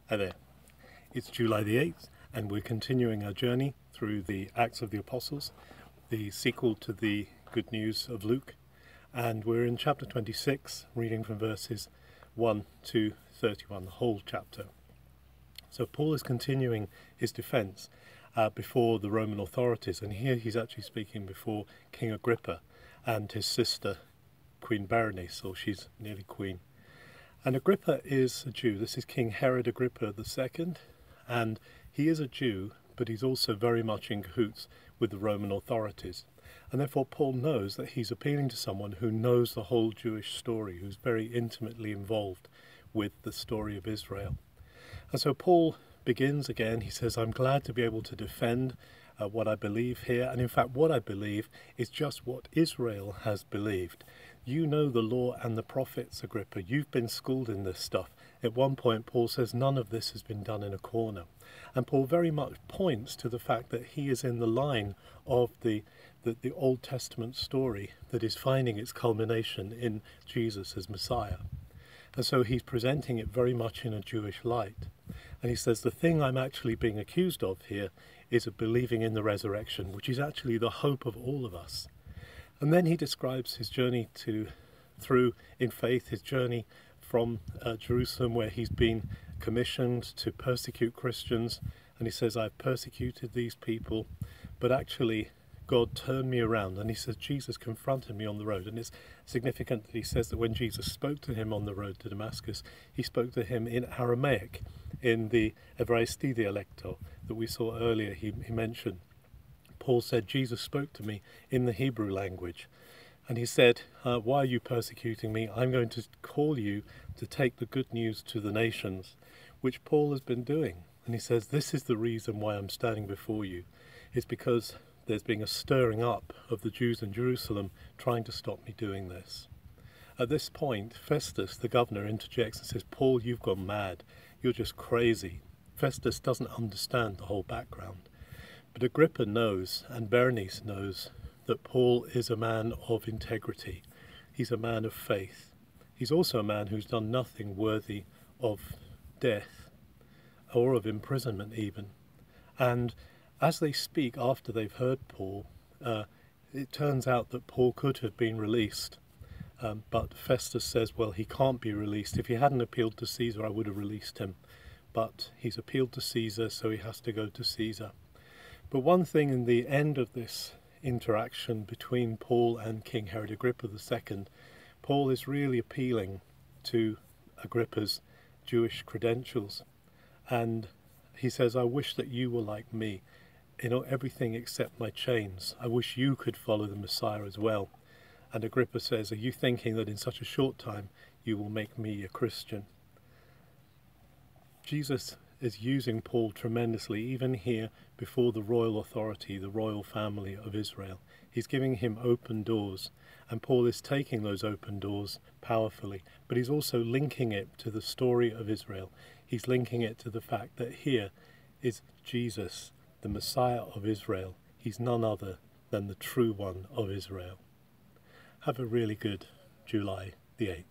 Hi there, it's July the 8th and we're continuing our journey through the Acts of the Apostles, the sequel to the Good News of Luke, and we're in chapter 26, reading from verses 1 to 31, the whole chapter. So Paul is continuing his defence before the Roman authorities, and here he's actually speaking before King Agrippa and his sister Queen Berenice, or she's nearly queen. And Agrippa is a Jew. This is King Herod Agrippa II, and he is a Jew, but he's also very much in cahoots with the Roman authorities. And therefore Paul knows that he's appealing to someone who knows the whole Jewish story, who's very intimately involved with the story of Israel. And so Paul begins again. He says, I'm glad to be able to defend what I believe here. And in fact, what I believe is just what Israel has believed. You know the law and the prophets, Agrippa. You've been schooled in this stuff. At one point, Paul says none of this has been done in a corner. And Paul very much points to the fact that he is in the line of the Old Testament story that is finding its culmination in Jesus as Messiah. And so he's presenting it very much in a Jewish light. And he says the thing I'm actually being accused of here is of believing in the resurrection, which is actually the hope of all of us. And then he describes his journey through in faith, his journey from Jerusalem, where he's been commissioned to persecute Christians. And he says, I've persecuted these people, but actually God turned me around. And he says, Jesus confronted me on the road. And it's significant that he says that when Jesus spoke to him on the road to Damascus, he spoke to him in Aramaic, in the Evraisti dialecto that we saw earlier. He mentioned. Paul said, Jesus spoke to me in the Hebrew language. And he said, why are you persecuting me? I'm going to call you to take the good news to the nations, which Paul has been doing. And he says, this is the reason why I'm standing before you. It's because there's been a stirring up of the Jews in Jerusalem trying to stop me doing this. At this point, Festus, the governor, interjects and says, Paul, you've gone mad. You're just crazy. Festus doesn't understand the whole background. But Agrippa knows, and Berenice knows, that Paul is a man of integrity. He's a man of faith. He's also a man who's done nothing worthy of death or of imprisonment even. And as they speak after they've heard Paul, it turns out that Paul could have been released. But Festus says, well, he can't be released. If he hadn't appealed to Caesar, I would have released him. But he's appealed to Caesar, so he has to go to Caesar. But one thing in the end of this interaction between Paul and King Herod Agrippa II, Paul is really appealing to Agrippa's Jewish credentials. And he says, I wish that you were like me, in everything except my chains. I wish you could follow the Messiah as well. And Agrippa says, are you thinking that in such a short time you will make me a Christian? Jesus is using Paul tremendously, even here before the royal authority, the royal family of Israel. He's giving him open doors, and Paul is taking those open doors powerfully, but he's also linking it to the story of Israel. He's linking it to the fact that here is Jesus, the Messiah of Israel. He's none other than the true one of Israel. Have a really good July the 8th.